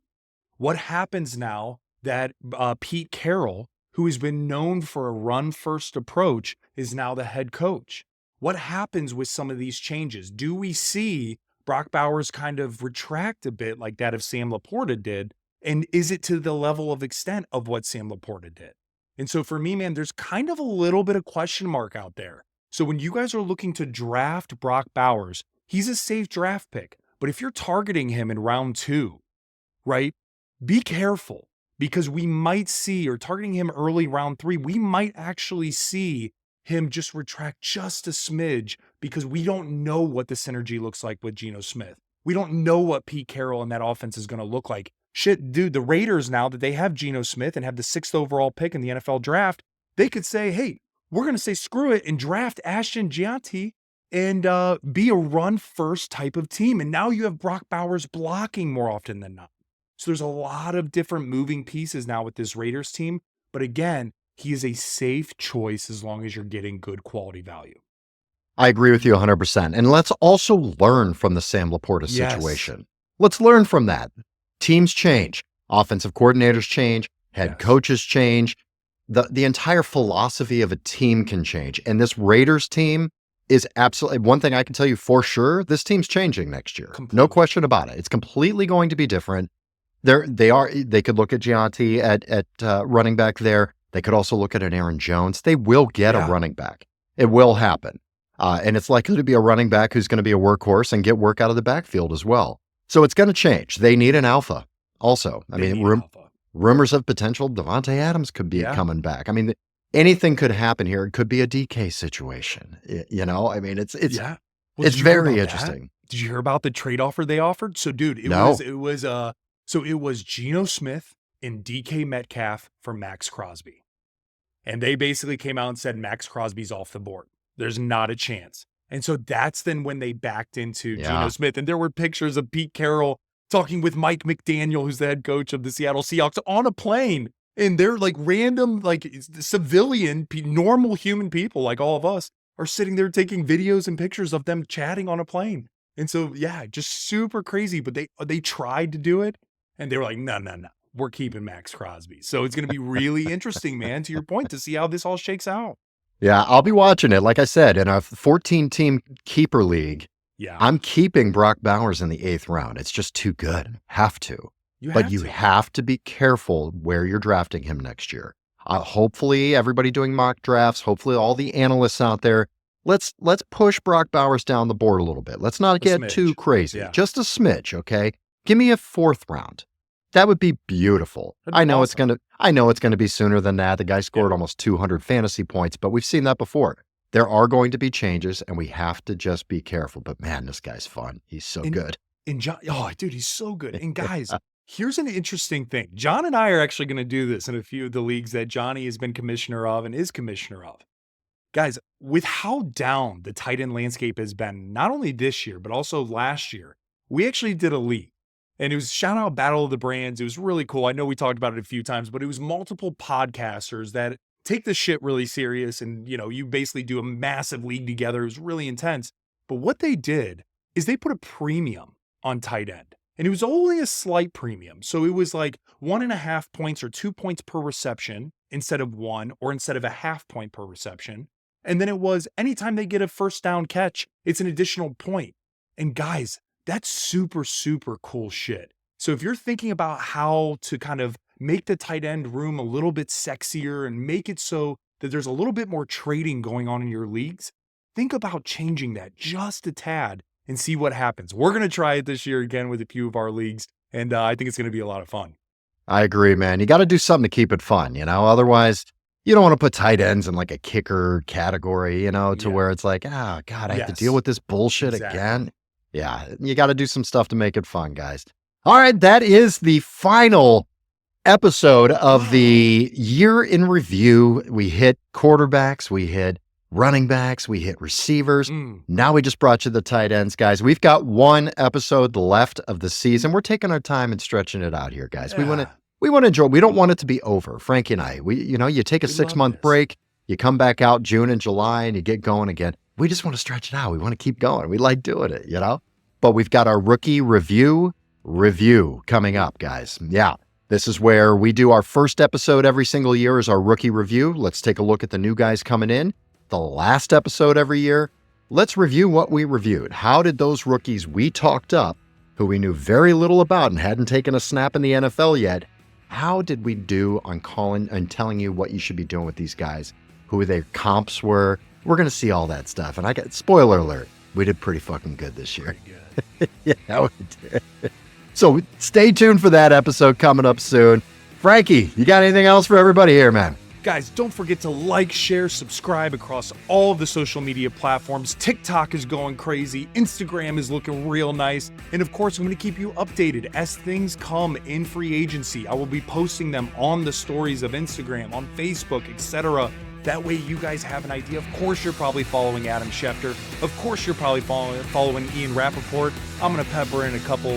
What happens now that Pete Carroll, who has been known for a run-first approach, is now the head coach? What happens with some of these changes? Do we see Brock Bowers kind of retract a bit like that of Sam Laporta did? And is it to the level of extent of what Sam Laporta did? And so for me, man, there's kind of a little bit of question mark out there. So when you guys are looking to draft Brock Bowers, he's a safe draft pick. But if you're targeting him in round 2, right, be careful because we might see, or targeting him early round 3, we might actually see him just retract just a smidge because we don't know what the synergy looks like with Geno Smith. We don't know what Pete Carroll and that offense is going to look like. Shit, dude, the Raiders, now that they have Geno Smith and have the 6th overall pick in the NFL draft, they could say, hey, we're going to say screw it and draft Ashton Gianti and be a run-first type of team. And now you have Brock Bowers blocking more often than not. So there's a lot of different moving pieces now with this Raiders team. But again, he is a safe choice as long as you're getting good quality value. I agree with you 100%. And let's also learn from the Sam Laporta situation. Let's learn from that. Teams change. Offensive coordinators change. Head coaches change. The entire philosophy of a team can change. And this Raiders team is absolutely, one thing I can tell you for sure, this team's changing next year. Completely. No question about it. It's completely going to be different. They could look at Gianti at running back there. They could also look at an Aaron Jones. They will get a running back. It will happen. And it's likely to be a running back who's going to be a workhorse and get work out of the backfield as well. So it's going to change. They need an alpha also. I mean, rumors of potential Devontae Adams could be coming back. I mean, anything could happen here. It could be a DK situation. You know, I mean, it's very interesting. Did you hear about the trade offer they offered? So, dude, it was Geno Smith and DK Metcalf for Max Crosby. And they basically came out and said Max Crosby's off the board. There's not a chance. And so that's then when they backed into Geno Smith. And there were pictures of Pete Carroll talking with Mike McDaniel, who's the head coach of the Seattle Seahawks, on a plane. And they're like random, like civilian, normal human people like all of us are sitting there taking videos and pictures of them chatting on a plane. And so, yeah, just super crazy. But they tried to do it. And they were like, no, we're keeping Max Crosby. So it's going to be really interesting, man, to your point, to see how this all shakes out. Yeah, I'll be watching it. Like I said, in a 14-team keeper league, I'm keeping Brock Bowers in the 8th round. It's just too good. Have to. You have to be careful where you're drafting him next year. Hopefully, everybody doing mock drafts, hopefully all the analysts out there, let's push Brock Bowers down the board a little bit. Let's not get too crazy. Just a smidge, okay? Give me a 4th round. That would be beautiful. I know it's going to be sooner than that. The guy scored almost 200 fantasy points, but we've seen that before. There are going to be changes, and we have to just be careful. But man, this guy's fun. He's so good. And John, dude, he's so good. And guys, here's an interesting thing. John and I are actually going to do this in a few of the leagues that Johnny has been commissioner of and is commissioner of. Guys, with how down the tight end landscape has been, not only this year, but also last year, we actually did a league. And it was shout out Battle of the Brands. It was really cool. I know we talked about it a few times, but it was multiple podcasters that take this shit really serious. And, you basically do a massive league together. It was really intense. But what they did is they put a premium on tight end. And it was only a slight premium. So it was like 1.5 points or 2 points per reception instead of 1, or instead of a 0.5 point per reception. And then it was anytime they get a first down catch, it's an additional point. And guys, that's super, super cool shit. So if you're thinking about how to kind of make the tight end room a little bit sexier and make it so that there's a little bit more trading going on in your leagues, think about changing that just a tad and see what happens. We're going to try it this year again with a few of our leagues, and I think it's going to be a lot of fun. I agree, man. You got to do something to keep it fun, Otherwise, you don't want to put tight ends in like a kicker category, to where it's like, oh, God, I have to deal with this bullshit again. Yeah, you got to do some stuff to make it fun, guys. All right, that is the final episode of the year in review. We hit quarterbacks, we hit running backs, we hit receivers. Now we just brought you the tight ends, guys. We've got one episode left of the season. We're taking our time and stretching it out here, guys. We want to enjoy. We don't want it to be over. Frankie and I, you take a 6-month break, you come back out June and July, and you get going again. We just want to stretch it out. We want to keep going. We like doing it, But we've got our rookie review coming up, guys. Yeah. This is where we do our first episode every single year is our rookie review. Let's take a look at the new guys coming in. The last episode every year, let's review what we reviewed. How did those rookies we talked up, who we knew very little about and hadn't taken a snap in the NFL yet, how did we do on calling and telling you what you should be doing with these guys, who their comps were? We're going to see all that stuff. And spoiler alert, we did pretty fucking good this year. Pretty good. Yeah, we did. So stay tuned for that episode coming up soon. Frankie, you got anything else for everybody here, man? Guys, don't forget to like, share, subscribe across all of the social media platforms. TikTok is going crazy. Instagram is looking real nice. And of course, I'm going to keep you updated as things come in free agency. I will be posting them on the stories of Instagram, on Facebook, etc. That way you guys have an idea. Of course, you're probably following Adam Schefter. Of course, you're probably following Ian Rappaport. I'm going to pepper in a couple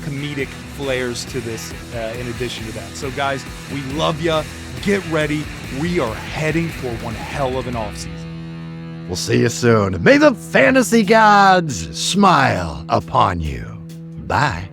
comedic flares to this in addition to that. So, guys, we love ya. Get ready. We are heading for one hell of an offseason. We'll see you soon. May the fantasy gods smile upon you. Bye.